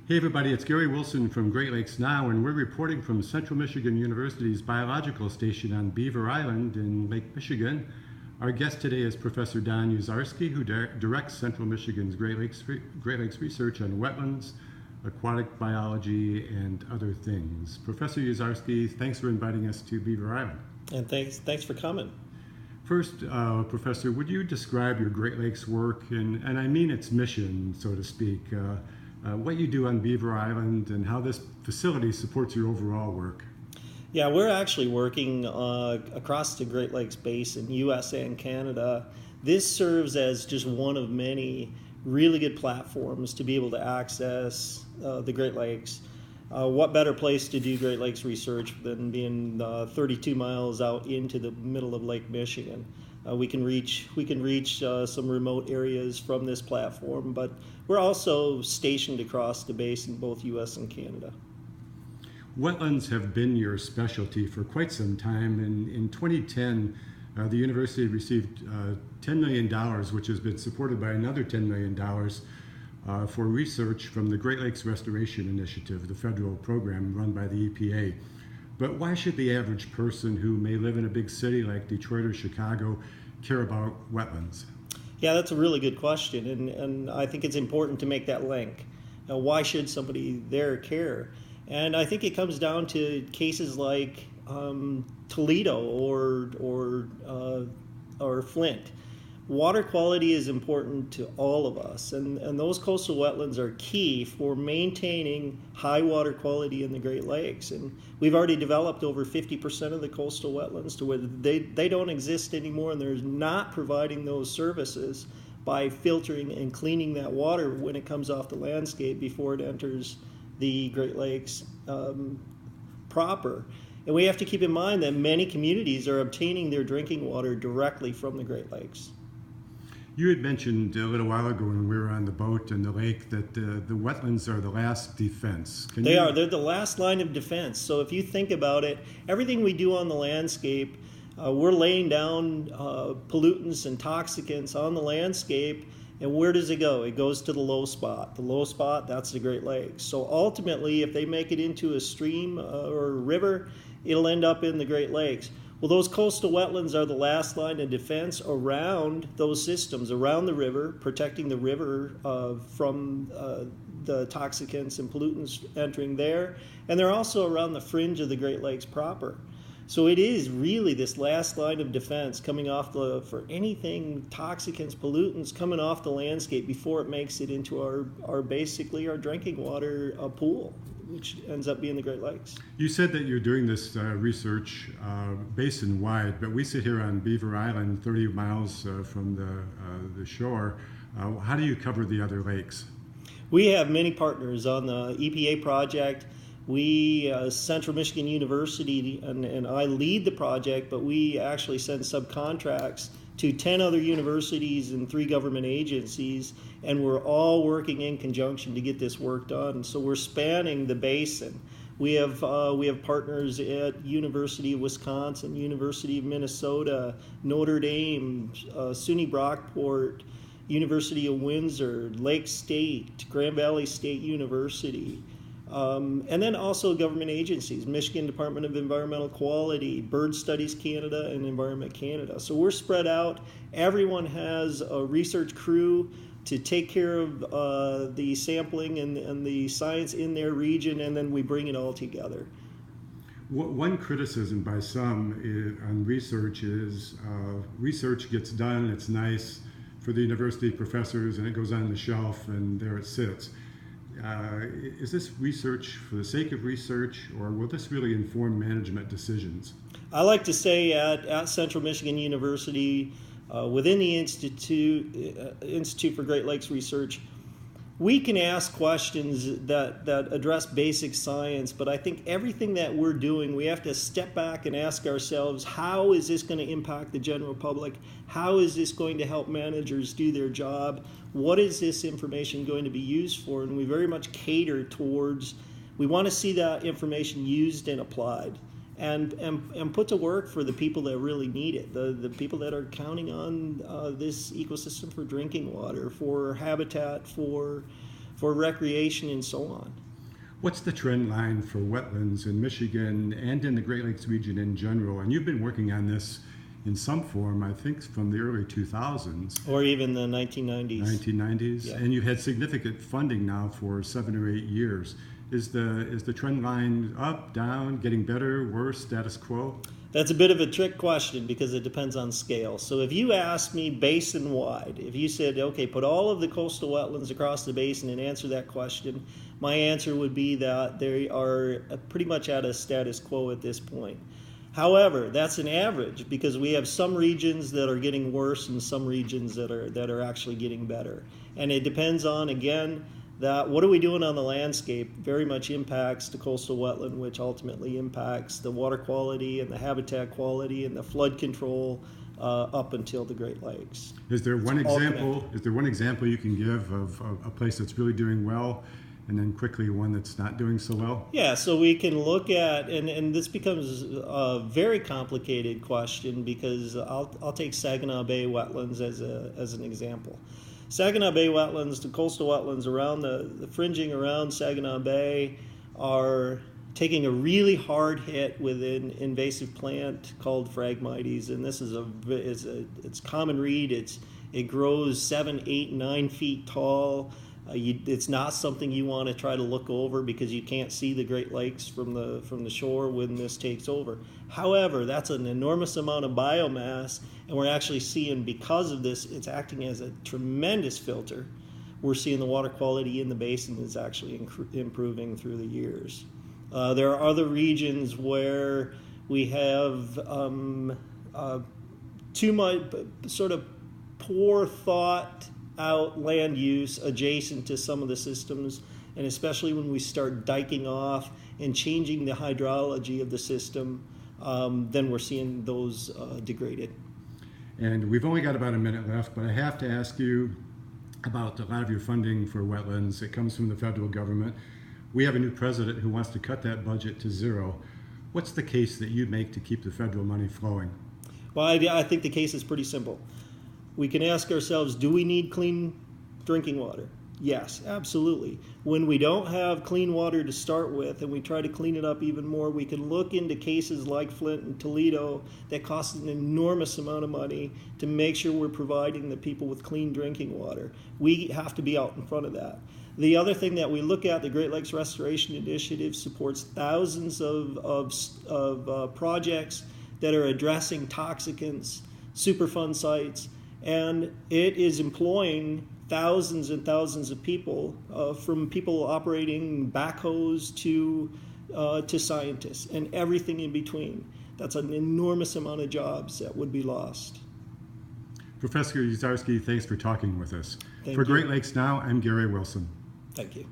Hey everybody, it's Gary Wilson from Great Lakes Now, and we're reporting from Central Michigan University's biological station on Beaver Island in Lake Michigan. Our guest today is Professor Don Uzarski, who directs Central Michigan's Great Lakes research on wetlands, aquatic biology, and other things. Professor Uzarski, thanks for inviting us to Beaver Island. And thanks for coming. First, Professor, would you describe your Great Lakes work, and I mean its mission, so to speak, what you do on Beaver Island and how this facility supports your overall work? Yeah, we're actually working across the Great Lakes Basin, U.S. and Canada. This serves as just one of many really good platforms to be able to access the Great Lakes. What better place to do Great Lakes research than being 32 miles out into the middle of Lake Michigan? We can reach some remote areas from this platform, but we're also stationed across the basin, both U.S. and Canada. Wetlands have been your specialty for quite some time, and in 2010, the university received $10 million, which has been supported by another $10 million for research from the Great Lakes Restoration Initiative, the federal program run by the EPA. But why should the average person who may live in a big city like Detroit or Chicago care about wetlands? Yeah, that's a really good question, and I think it's important to make that link. Now, why should somebody there care? And I think it comes down to cases like Toledo or Flint. Water quality is important to all of us, and those coastal wetlands are key for maintaining high water quality in the Great Lakes. And we've already developed over 50% of the coastal wetlands to where they don't exist anymore, and they're not providing those services by filtering and cleaning that water when it comes off the landscape before it enters the Great Lakes proper. And we have to keep in mind that many communities are obtaining their drinking water directly from the Great Lakes. You had mentioned a little while ago when we were on the boat in the lake that the wetlands are the last defense. They're the last line of defense. So if you think about it, everything we do on the landscape, we're laying down pollutants and toxicants on the landscape, and where does it go? It goes to the low spot. The low spot, that's the Great Lakes. So ultimately, if they make it into a stream or a river, it'll end up in the Great Lakes. Well, those coastal wetlands are the last line of defense around those systems, around the river, protecting the river from the toxicants and pollutants entering there. And they're also around the fringe of the Great Lakes proper. So it is really this last line of defense coming off for anything toxicants, pollutants coming off the landscape before it makes it into our drinking water pool, which ends up being the Great Lakes. You said that you're doing this research basin-wide, but we sit here on Beaver Island, 30 miles from the shore. How do you cover the other lakes? We have many partners on the EPA project. We, Central Michigan University, and I lead the project, but we actually send subcontracts to 10 other universities and 3 government agencies, and we're all working in conjunction to get this work done. So we're spanning the basin. We have partners at University of Wisconsin, University of Minnesota, Notre Dame, SUNY Brockport, University of Windsor, Lake State, Grand Valley State University. And then also government agencies, Michigan Department of Environmental Quality, Bird Studies Canada, and Environment Canada. So we're spread out. Everyone has a research crew to take care of the sampling and the science in their region, and then we bring it all together. One criticism by some on research is research gets done, it's nice for the university professors, and it goes on the shelf, and there it sits. Is this research for the sake of research, or will this really inform management decisions? I like to say at Central Michigan University, within the Institute for Great Lakes Research, we can ask questions that address basic science, but I think everything that we're doing, we have to step back and ask ourselves, how is this going to impact the general public? How is this going to help managers do their job? What is this information going to be used for? And we very much cater towards, we want to see that information used and applied and put to work for the people that really need it, the people that are counting on this ecosystem for drinking water, for habitat, for for recreation and so on. What's the trend line for wetlands in Michigan and in the Great Lakes region in general? And you've been working on this in some form, I think, from the early 2000s. Or even the 1990s. 1990s. Yeah. And you've had significant funding now for 7 or 8 years. Is the trend line up, down, getting better, worse, status quo? That's a bit of a trick question because it depends on scale. So if you ask me basin-wide, if you said, okay, put all of the coastal wetlands across the basin and answer that question, my answer would be that they are pretty much at a status quo at this point. However, that's an average because we have some regions that are getting worse and some regions that are actually getting better. And it depends on, again, that what are we doing on the landscape very much impacts the coastal wetland, which ultimately impacts the water quality and the habitat quality and the flood control up until the Great Lakes. Is there one example? Is there one example you can give of a place that's really doing well, and then quickly one that's not doing so well? Yeah, so we can look at, and this becomes a very complicated question because I'll take Saginaw Bay wetlands as an example. Saginaw Bay wetlands, the coastal wetlands around the fringing around Saginaw Bay are taking a really hard hit with an invasive plant called Phragmites, and this is it's common reed. It grows 7, 8, 9 feet tall. It's not something you want to try to look over because you can't see the Great Lakes from the shore when this takes over. However, that's an enormous amount of biomass, and we're actually seeing, because of this, it's acting as a tremendous filter. We're seeing the water quality in the basin is actually improving through the years. There are other regions where we have too much sort of poor thought out land use adjacent to some of the systems, and especially when we start diking off and changing the hydrology of the system, then we're seeing those degraded. And we've only got about a minute left, but I have to ask you about a lot of your funding for wetlands. It comes from the federal government. We have a new president who wants to cut that budget to zero. What's the case that you make to keep the federal money flowing? Well, I think the case is pretty simple. We can ask ourselves, do we need clean drinking water? Yes, absolutely. When we don't have clean water to start with and we try to clean it up even more, we can look into cases like Flint and Toledo that cost an enormous amount of money to make sure we're providing the people with clean drinking water. We have to be out in front of that. The other thing that we look at, the Great Lakes Restoration Initiative supports thousands of projects that are addressing toxicants, Superfund sites, and it is employing thousands and thousands of people, from people operating backhoes to scientists and everything in between. That's an enormous amount of jobs that would be lost. Professor Uzarski, thanks for talking with us. Thank For you. Great Lakes Now, I'm Gary Wilson. Thank you.